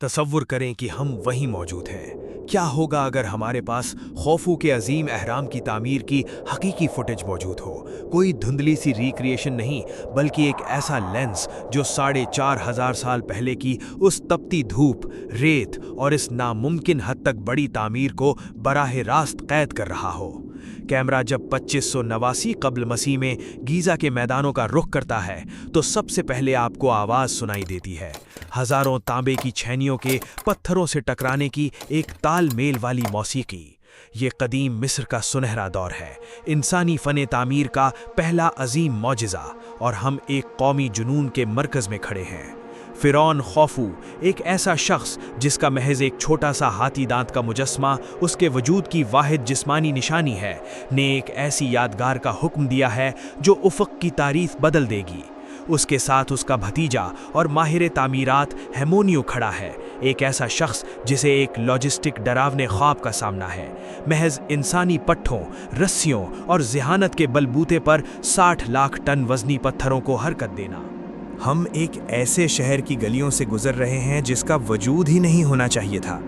तसव्वुर करें कि हम वहीं मौजूद हैं। क्या होगा अगर हमारे पास खौफू के अजीम अहराम की तामीर की हकीकी फुटेज मौजूद हो? कोई धुंधली सी रिक्रिएशन नहीं, बल्कि एक ऐसा लेंस जो 4,500 साल पहले की उस तपती धूप, रेत और इस नामुमकिन हद तक बड़ी तामीर को बराह रास्त कैद कर रहा हो। कैमरा जब 2589 कब्ल मसीह में गीज़ा के मैदानों का रुख करता है तो सबसे पहले आपको आवाज़ सुनाई देती है, हजारों तांबे की छैनियों के पत्थरों से टकराने की एक तालमेल वाली मौसीकी। ये कदीम मिस्र का सुनहरा दौर है, इंसानी फ़ने तामीर का पहला अजीम मौजिज़ा, और हम एक कौमी जुनून के मरकज़ में खड़े हैं। फ़िरौन खौफू, एक ऐसा शख्स जिसका महज एक छोटा सा हाथी दांत का मुजस्मा उसके वजूद की वाहिद जिस्मानी निशानी है, ने एक ऐसी यादगार का हुक्म दिया है जो उफ़क़ की तारीख़ बदल देगी। उसके साथ उसका भतीजा और माहिर तामीरात हेमोनियो खड़ा है, एक ऐसा शख्स जिसे एक लॉजिस्टिक डरावने ख्वाब का सामना है, महज इंसानी पट्ठों, रस्सियों और ज़हानत के बलबूते पर 60 लाख टन वज़नी पत्थरों को हरकत देना। हम एक ऐसे शहर की गलियों से गुजर रहे हैं जिसका वजूद ही नहीं होना चाहिए था।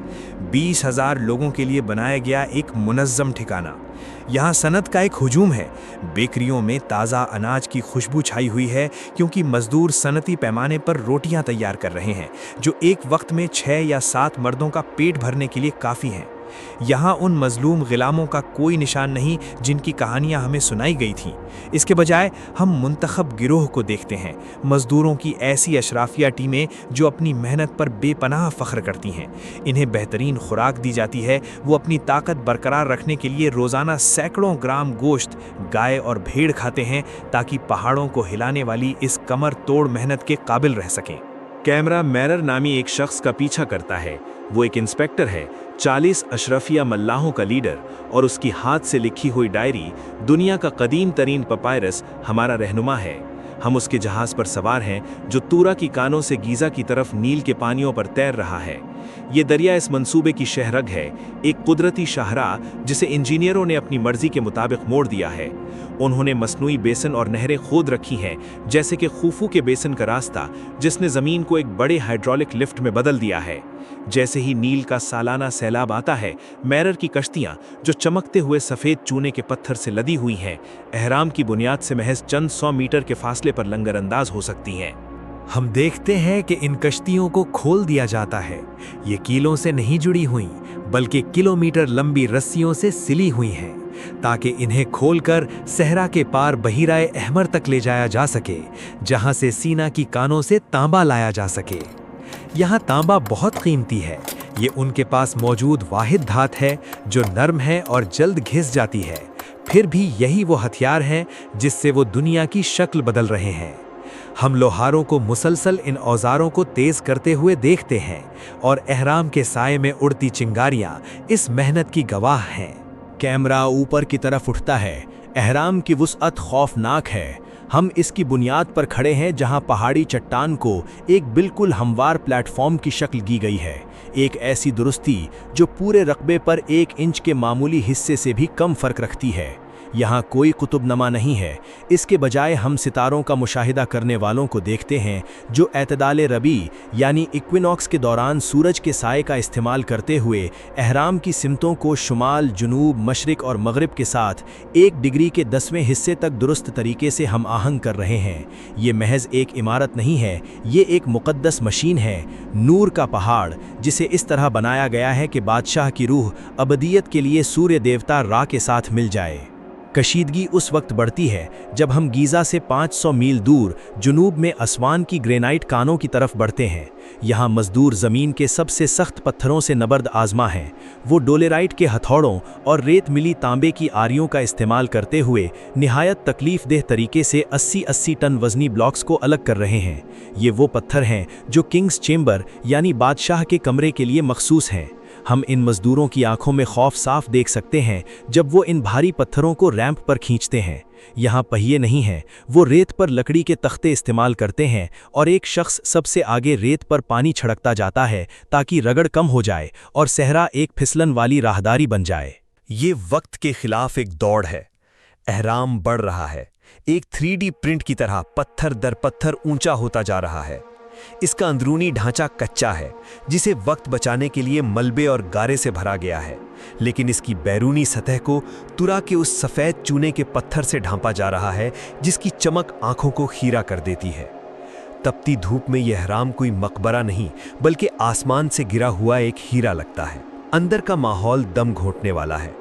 20,000 लोगों के लिए बनाया गया एक मुनज़्ज़म ठिकाना। यहाँ सनत का एक हुजूम है। बेकरियों में ताज़ा अनाज की खुशबू छाई हुई है, क्योंकि मज़दूर सनती पैमाने पर रोटियाँ तैयार कर रहे हैं जो एक वक्त में 6 या 7 मर्दों का पेट भरने के लिए काफ़ी हैं। यहाँ उन मजलूम ग़िलामों का कोई निशान नहीं जिनकी कहानियाँ हमें सुनाई गई थीं। इसके बजाय हम मुंतखब गिरोह को देखते हैं, मज़दूरों की ऐसी अशराफिया टीमें जो अपनी मेहनत पर बेपनाह फ़ख्र करती हैं। इन्हें बेहतरीन खुराक दी जाती है। वो अपनी ताकत बरकरार रखने के लिए रोज़ाना सैकड़ों ग्राम गोश्त गाय और भेड़ खाते हैं, ताकि पहाड़ों को हिलाने वाली इस कमर तोड़ मेहनत के काबिल रह सकें। कैमरा मैरर नामी एक शख्स का पीछा करता है। वो एक इंस्पेक्टर है, 40 अशरफिया मल्लाहों का लीडर, और उसकी हाथ से लिखी हुई डायरी, दुनिया का कदीम तरीन पपायरस, हमारा रहनुमा है। हम उसके जहाज़ पर सवार हैं जो तूरा की कानों से गीज़ा की तरफ नील के पानियों पर तैर रहा है। ये दरिया इस मंसूबे की शहरग है, एक कुदरती शाहराह जिसे इंजीनियरों ने अपनी मर्जी के मुताबिक मोड़ दिया है। उन्होंने मसनूई बेसन और नहरें खोद रखी हैं, जैसे कि खूफू के बेसन का रास्ता, जिसने ज़मीन को एक बड़े हाइड्रोलिक लिफ्ट में बदल दिया है। जैसे ही नील का सालाना सैलाब आता है, मैरर की कश्तियाँ, जो चमकते हुए सफ़ेद चूने के पत्थर से लदी हुई हैं, अहराम की बुनियाद से महज चंद 100 मीटर के फासले पर लंगरअंदाज हो सकती हैं। हम देखते हैं कि इन कश्तियों को खोल दिया जाता है। ये कीलों से नहीं जुड़ी हुई, बल्कि किलोमीटर लंबी रस्सियों से सिली हुई हैं, ताकि इन्हें खोलकर सहरा के पार बहीराए अहमर तक ले जाया जा सके, जहां से सीना की कानों से तांबा लाया जा सके। यहाँ तांबा बहुत कीमती है। ये उनके पास मौजूद वाहिद धात है जो नरम है और जल्द घिस जाती है। फिर भी यही वो हथियार हैं जिससे वो दुनिया की शक्ल बदल रहे हैं। हम लोहारों को मुसलसल इन औजारों को तेज करते हुए देखते हैं, और अहराम के साए में उड़ती चिंगारियां इस मेहनत की गवाह हैं। कैमरा ऊपर की तरफ उठता है। अहराम की वुसअत खौफनाक है। हम इसकी बुनियाद पर खड़े हैं जहां पहाड़ी चट्टान को एक बिल्कुल हमवार प्लेटफॉर्म की शक्ल दी गई है, एक ऐसी दुरुस्ती जो पूरे रकबे पर 1 इंच के मामूली हिस्से से भी कम फर्क रखती है। यहाँ कोई कुतुबनमा नहीं है। इसके बजाय हम सितारों का मुशाहिदा करने वालों को देखते हैं जो एतदाल रबी यानी इक्विनॉक्स के दौरान सूरज के साए का इस्तेमाल करते हुए अहराम की सिमतों को शुमाल, जुनूब, मशरिक और मगरिब के साथ 1 डिग्री के 10वें हिस्से तक दुरुस्त तरीके से हम आहंग कर रहे हैं। ये महज एक इमारत नहीं है, ये एक मुक़द्दस मशीन है, नूर का पहाड़, जिसे इस तरह बनाया गया है कि बादशाह की रूह अबदियत के लिए सूर्य देवता रा के साथ मिल जाए। कशीदगी उस वक्त बढ़ती है जब हम गीज़ा से 500 मील दूर जुनूब में असवान की ग्रेनाइट कानों की तरफ बढ़ते हैं। यहाँ मजदूर ज़मीन के सबसे सख्त पत्थरों से नबर्द आजमा हैं। वो डोलेराइट के हथौड़ों और रेत मिली तांबे की आरियों का इस्तेमाल करते हुए निहायत तकलीफ़देह तरीके से 80-80 टन वज़नी ब्लॉक्स को अलग कर रहे हैं। ये वो पत्थर हैं जो किंग्स चेम्बर यानी बादशाह के कमरे के लिए मखसूस हैं। हम इन मजदूरों की आंखों में खौफ साफ देख सकते हैं जब वो इन भारी पत्थरों को रैंप पर खींचते हैं। यहाँ पहिए नहीं हैं, वो रेत पर लकड़ी के तख्ते इस्तेमाल करते हैं, और एक शख्स सबसे आगे रेत पर पानी छिड़कता जाता है ताकि रगड़ कम हो जाए और सहरा एक फिसलन वाली राहदारी बन जाए। ये वक्त के खिलाफ एक दौड़ है। अहराम बढ़ रहा है, एक 3D प्रिंट की तरह पत्थर दर पत्थर ऊंचा होता जा रहा है। اس کا اندرونی ڈھانچہ کچا ہے، جسے وقت بچانے کے لیے ملبے اور گارے سے بھرا گیا ہے، لیکن اس کی بیرونی سطح کو ترا کے اس سفید چونے کے پتھر سے ڈھانپا جا رہا ہے جس کی چمک آنکھوں کو خیرہ کر دیتی ہے۔ تپتی دھوپ میں یہ اہرام کوئی مقبرہ نہیں بلکہ آسمان سے گرا ہوا ایک ہیرا لگتا ہے۔ اندر کا ماحول دم گھونٹنے والا ہے۔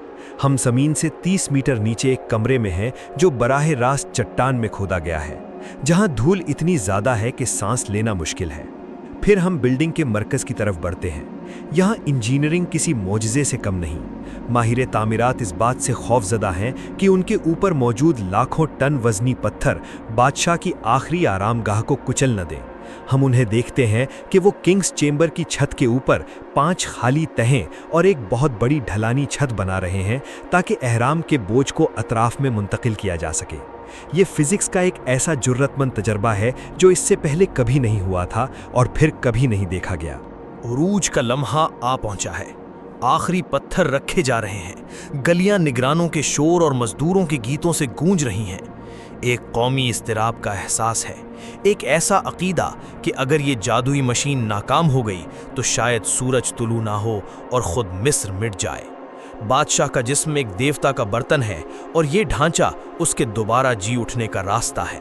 ہم زمین سے 30 میٹر نیچے ایک کمرے میں ہیں جو براہ راست چٹان میں کھودا گیا ہے، جہاں دھول اتنی زیادہ ہے کہ سانس لینا مشکل ہے۔ پھر ہم بلڈنگ کے مرکز کی طرف بڑھتے ہیں۔ یہاں انجینئرنگ کسی معجزے سے کم نہیں۔ ماہر تعمیرات اس بات سے خوف زدہ ہیں کہ ان کے اوپر موجود لاکھوں ٹن وزنی پتھر بادشاہ کی آخری آرام گاہ کو کچل نہ دیں۔ ہم انہیں دیکھتے ہیں کہ وہ کنگز چیمبر کی چھت کے اوپر 5 خالی تہیں اور ایک بہت بڑی ڈھلانی چھت بنا رہے ہیں تاکہ اہرام کے بوجھ کو اطراف میں منتقل کیا جا سکے۔ یہ فزکس کا ایک ایسا جرأت مند تجربہ ہے جو اس سے پہلے کبھی نہیں ہوا تھا اور پھر کبھی نہیں دیکھا گیا۔ عروج کا لمحہ آ پہنچا ہے۔ آخری پتھر رکھے جا رہے ہیں۔ گلیاں نگرانوں کے شور اور مزدوروں کے گیتوں سے گونج رہی ہیں۔ ایک قومی اضطراب کا احساس ہے، ایک ایسا عقیدہ کہ اگر یہ جادوئی مشین ناکام ہو گئی تو شاید سورج طلوع نہ ہو اور خود مصر مٹ جائے۔ بادشاہ کا جسم ایک دیوتا کا برتن ہے اور یہ ڈھانچہ اس کے دوبارہ جی اٹھنے کا راستہ ہے۔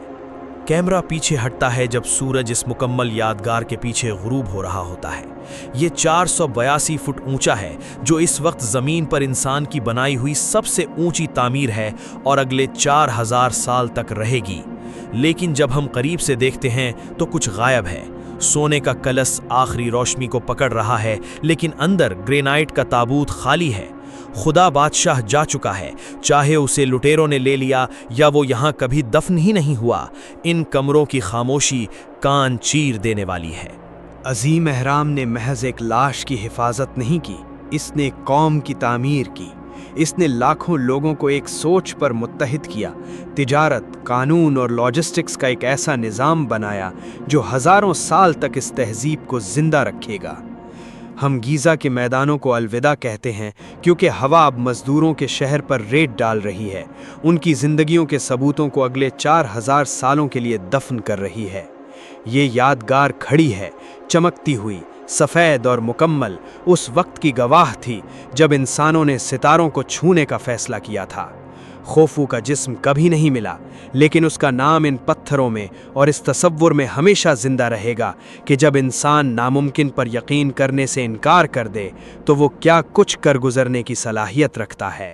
کیمرہ پیچھے ہٹتا ہے جب سورج اس مکمل یادگار کے پیچھے غروب ہو رہا ہوتا ہے۔ یہ 482 فٹ اونچا ہے، جو اس وقت زمین پر انسان کی بنائی ہوئی سب سے اونچی تعمیر ہے اور اگلے 4000 سال تک رہے گی۔ لیکن جب ہم قریب سے دیکھتے ہیں تو کچھ غائب ہے۔ سونے کا کلش آخری روشنی کو پکڑ رہا ہے، لیکن اندر گرینائٹ کا تابوت خالی ہے۔ خدا بادشاہ جا چکا ہے، چاہے اسے لٹیروں نے لے لیا یا وہ یہاں کبھی دفن ہی نہیں ہوا۔ ان کمروں کی خاموشی کان چیر دینے والی ہے۔ عظیم اہرام نے محض ایک لاش کی حفاظت نہیں کی، اس نے قوم کی تعمیر کی۔ اس نے لاکھوں لوگوں کو ایک سوچ پر متحد کیا، تجارت، قانون اور لاجسٹکس کا ایک ایسا نظام بنایا جو ہزاروں سال تک اس تہذیب کو زندہ رکھے گا۔ ہم گیزا کے میدانوں کو الوداع کہتے ہیں کیونکہ ہوا اب مزدوروں کے شہر پر ریت ڈال رہی ہے، ان کی زندگیوں کے ثبوتوں کو اگلے 4000 سالوں کے لیے دفن کر رہی ہے۔ یہ یادگار کھڑی ہے، چمکتی ہوئی، سفید اور مکمل، اس وقت کی گواہ تھی جب انسانوں نے ستاروں کو چھونے کا فیصلہ کیا تھا۔ خوفو کا جسم کبھی نہیں ملا، لیکن اس کا نام ان پتھروں میں اور اس تصور میں ہمیشہ زندہ رہے گا کہ جب انسان ناممکن پر یقین کرنے سے انکار کر دے تو وہ کیا کچھ کر گزرنے کی صلاحیت رکھتا ہے۔